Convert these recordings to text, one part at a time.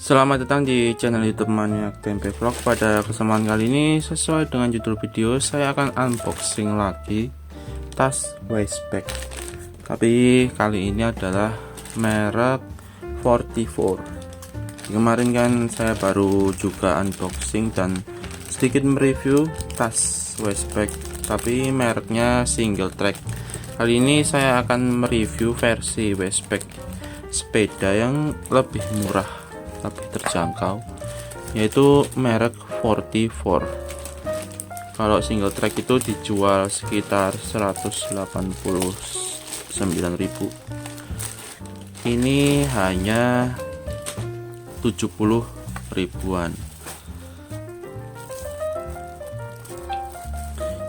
Selamat datang di channel YouTube Maniak Tempe Vlog. Pada kesempatan kali ini, sesuai dengan judul video, saya akan unboxing lagi tas waistbag. Tapi kali ini adalah merek 44. Kemarin kan saya baru juga unboxing dan sedikit mereview tas waistbag, tapi mereknya single track. Kali ini saya akan mereview versi waistbag sepeda yang lebih murah, lebih terjangkau, yaitu merek 44. Kalau single track itu dijual sekitar 189.000. Ini hanya 70 ribuan.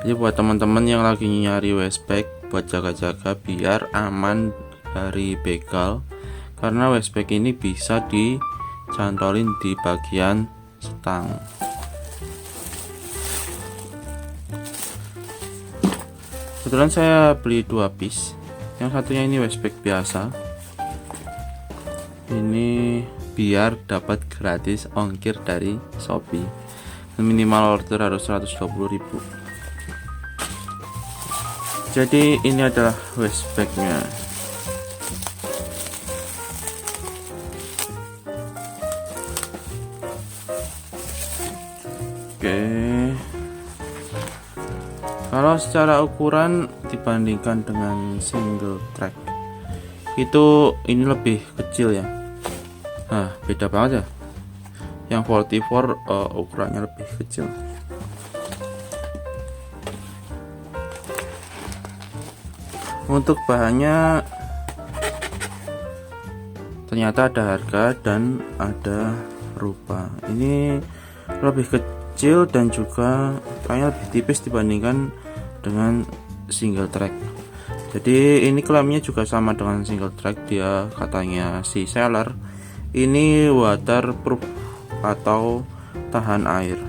Jadi buat teman-teman yang lagi nyari waistbag buat jaga-jaga biar aman dari begal, karena waistbag ini bisa dicantolin di bagian stang. Kebetulan saya beli 2 piece. Yang satunya ini waistbag biasa. Ini biar dapat gratis ongkir dari Shopee. Minimal order harus 120.000. Jadi ini adalah waistbagnya. Oke, kalau secara ukuran dibandingkan dengan single track itu ini lebih kecil ya. Nah, beda banget ya. Yang 44 ukurannya lebih kecil. Untuk bahannya ternyata ada harga dan ada rupa. Ini lebih kecil dan juga kayaknya lebih tipis dibandingkan dengan single track. Jadi ini klaimnya juga sama dengan single track. Dia katanya si seller ini waterproof atau tahan air.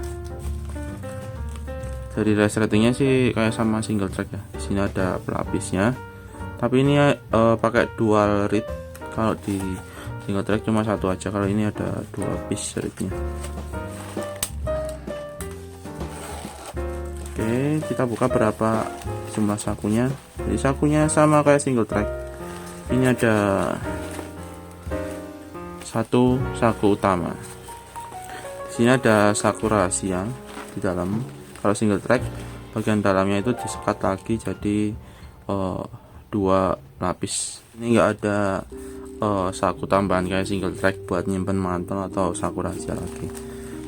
Dari resletingnya sih kayak sama single track ya. Di sini ada pelapisnya, tapi ini pakai dual reed. Kalau di single track cuma satu aja, kalau ini ada 2 piece reednya. Oke, kita buka berapa jumlah sakunya. Jadi sakunya sama kayak single track. Ini ada 1 saku utama. Di sini ada saku rahasia di dalam. Kalau single track bagian dalamnya itu disekat lagi jadi 2 lapis. Ini enggak ada saku tambahan kayak single track buat nyimpen mantel atau saku rahasia lagi.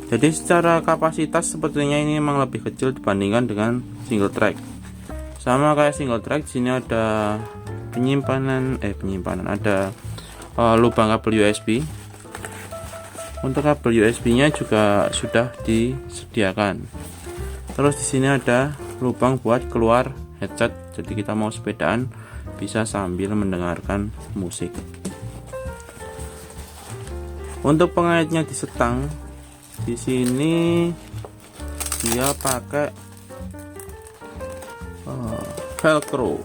Jadi secara kapasitas sepertinya ini memang lebih kecil dibandingkan dengan single track. Sama kayak single track, di sini ada penyimpanan ada lubang kabel USB. Untuk kabel USB-nya juga sudah disediakan. Terus di sini ada lubang buat keluar headset. Jadi kita mau sepedaan bisa sambil mendengarkan musik. Untuk pengaitnya di setang, di sini dia pakai velcro.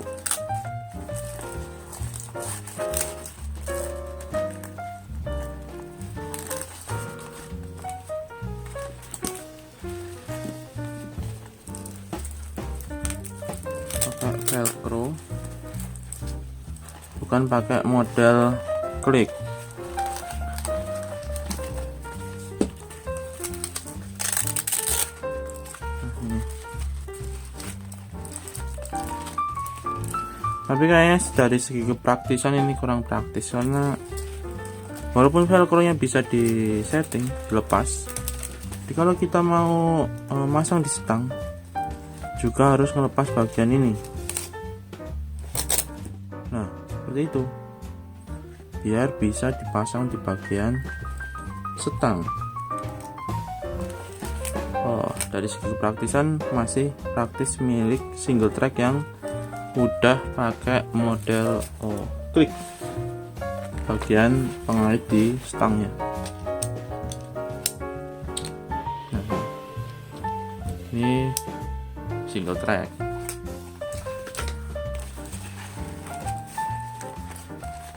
Pakai velcro, bukan pakai model klik. Tapi kayaknya dari segi kepraktisan ini kurang praktis, karena walaupun velcro nya bisa disetting, dilepas, jadi kalau kita mau masang di stang juga harus melepas bagian ini. Nah, seperti itu, biar bisa dipasang di bagian stang. Dari segi kepraktisan masih praktis milik single track yang udah pakai model klik bagian pengait di stangnya. Nah, ini single track.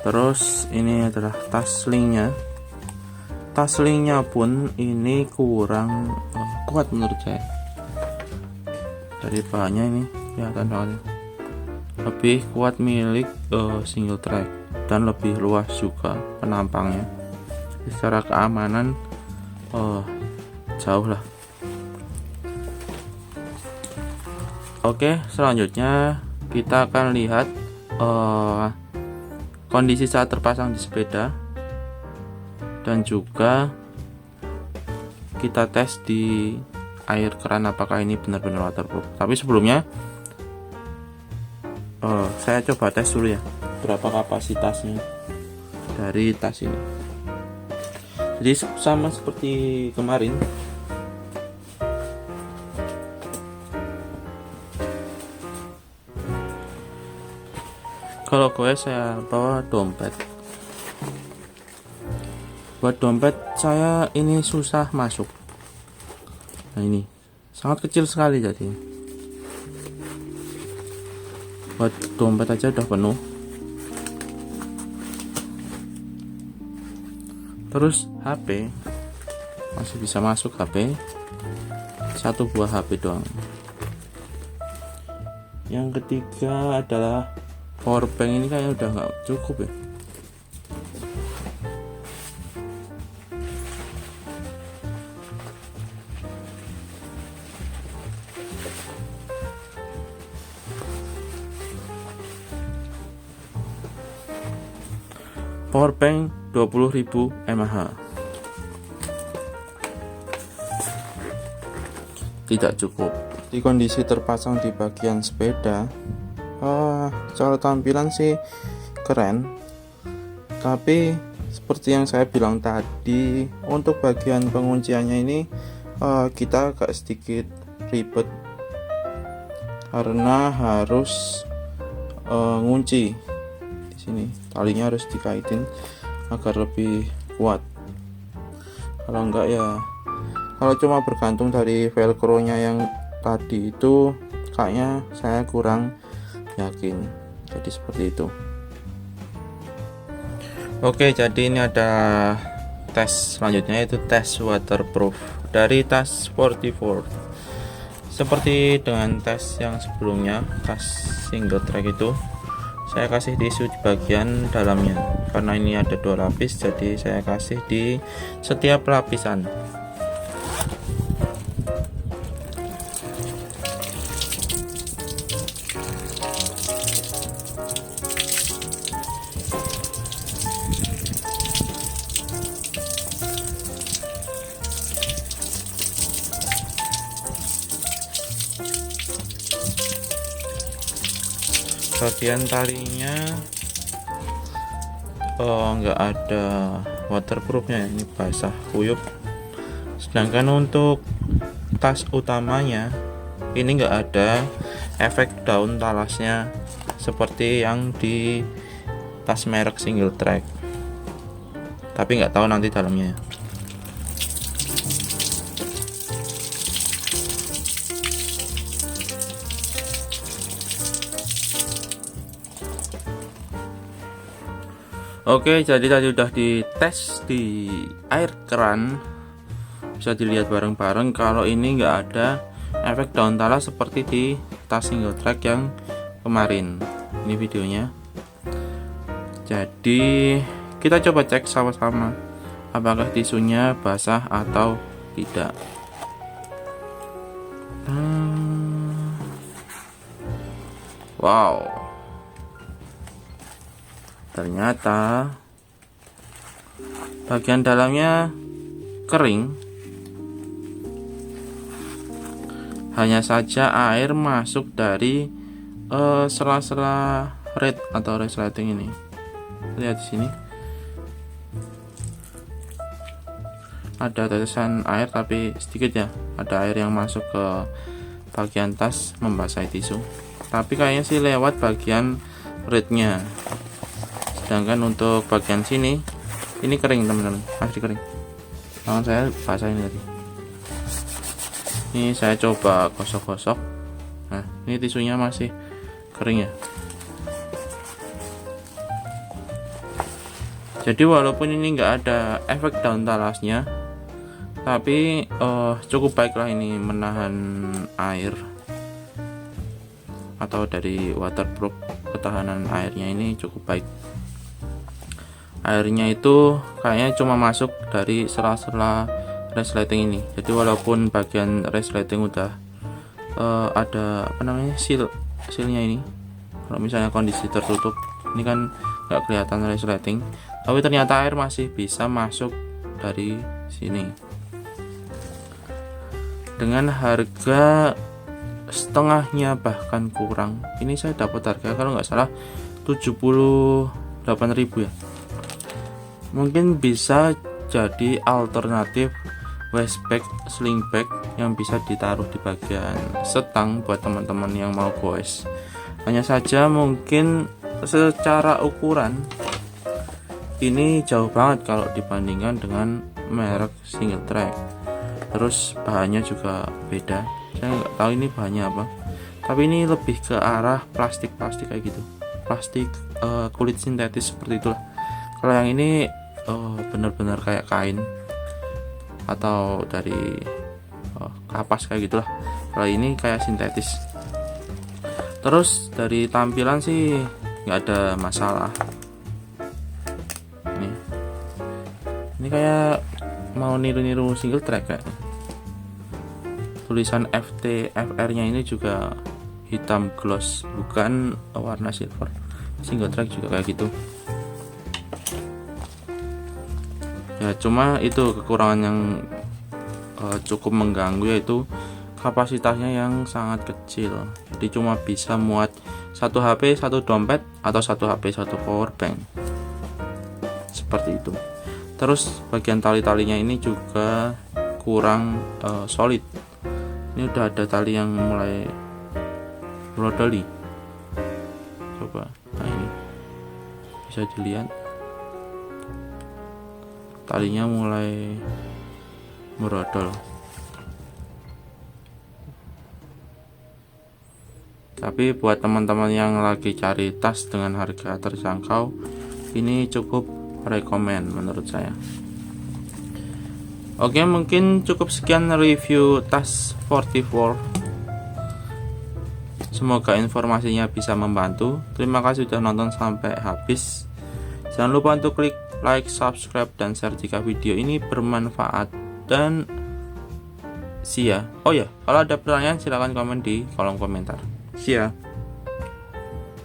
Terus ini adalah tas linknya. taslingnya pun ini kurang kuat menurut saya. Dari bahannya ini kelihatan banget, lebih kuat milik single track dan lebih luas juga penampangnya. Secara keamanan jauh lah. Oke, selanjutnya kita akan lihat kondisi saat terpasang di sepeda, dan juga kita tes di air keran apakah ini benar-benar waterproof. Tapi sebelumnya saya coba tes dulu ya berapa kapasitasnya dari tas ini. Jadi sama seperti kemarin, kalau gue saya bawa dompet. Buat dompet saya ini susah masuk. Nah ini sangat kecil sekali, jadi buat dompet aja udah penuh. Terus HP masih bisa masuk, HP satu buah HP doang. Yang ketiga adalah power bank, ini kayaknya udah nggak cukup ya. Power bank 20.000 mAh tidak cukup. Di kondisi terpasang di bagian sepeda, cara tampilan sih keren, tapi seperti yang saya bilang tadi, untuk bagian pengunciannya ini kita agak sedikit ribet karena harus ngunci di sini. Talinya harus dikaitin agar lebih kuat. Kalau enggak ya, kalau cuma bergantung dari velcro nya yang tadi itu, kayaknya saya kurang yakin. Jadi seperti itu. Oke, jadi ini ada tes selanjutnya, yaitu tes waterproof dari tas 44. Seperti dengan tes yang sebelumnya, tas single track itu, saya kasih tisu di bagian dalamnya. Karena ini ada 2 lapis, jadi saya kasih di setiap lapisan. Bagian talinya nggak ada waterproofnya, ini basah kuyup. Sedangkan untuk tas utamanya ini nggak ada efek daun talasnya seperti yang di tas merek single track, tapi nggak tahu nanti dalamnya. Oke, jadi tadi udah dites di air keran, bisa dilihat bareng-bareng kalau ini nggak ada efek daun talas seperti di tas single track yang kemarin. Ini videonya. Jadi kita coba cek sama-sama apakah tisunya basah atau tidak. Wow, ternyata bagian dalamnya kering, hanya saja air masuk dari sela-sela red atau resleting ini. Lihat di sini ada tetesan air, tapi sedikit ya, ada air yang masuk ke bagian tas membasahi tisu, tapi kayaknya sih lewat bagian rednya. Sedangkan untuk bagian sini ini kering teman-teman, masih kering. Tangan saya basah ini tadi. Ini saya coba gosok-gosok. Nah, ini tisunya masih kering ya. Jadi walaupun ini nggak ada efek daun talasnya, tapi cukup baiklah ini menahan air atau dari waterproof, ketahanan airnya ini cukup baik. Airnya itu kayaknya cuma masuk dari sela-sela resleting ini. Jadi walaupun bagian resleting udah ada apa namanya sealnya ini, kalau misalnya kondisi tertutup ini kan nggak kelihatan resleting, tapi ternyata air masih bisa masuk dari sini. Dengan harga setengahnya bahkan kurang, ini saya dapat harga kalau nggak salah 78.000 ya. Mungkin bisa jadi alternatif waistbag, sling bag yang bisa ditaruh di bagian setang buat teman-teman yang mau goes. Hanya saja mungkin secara ukuran ini jauh banget kalau dibandingkan dengan merek single track. Terus bahannya juga beda, saya nggak tahu ini bahannya apa, tapi ini lebih ke arah plastik kayak gitu, plastik kulit sintetis seperti itulah. Kalau yang ini benar-benar kayak kain atau dari kapas kayak gitulah. Kalau ini kayak sintetis. Terus dari tampilan sih nggak ada masalah. Ini kayak mau niru-niru single track kayak. Tulisan FT FR nya ini juga hitam gloss, bukan warna silver. Single track juga kayak gitu ya. Cuma itu kekurangan yang cukup mengganggu, yaitu kapasitasnya yang sangat kecil. Jadi cuma bisa muat 1 HP 1 dompet atau 1 HP 1 power bank seperti itu. Terus bagian tali-talinya ini juga kurang solid. Ini udah ada tali yang mulai brodoli. Coba, nah ini bisa dilihat talinya mulai merodol. Tapi buat teman-teman yang lagi cari tas dengan harga terjangkau, ini cukup rekomen menurut saya. Oke, mungkin cukup sekian review tas 44. Semoga informasinya bisa membantu. Terima kasih sudah nonton sampai habis. Jangan lupa untuk klik like, subscribe, dan share jika video ini bermanfaat. Dan see ya. Oh ya, kalau ada pertanyaan silahkan komen di kolom komentar. See ya.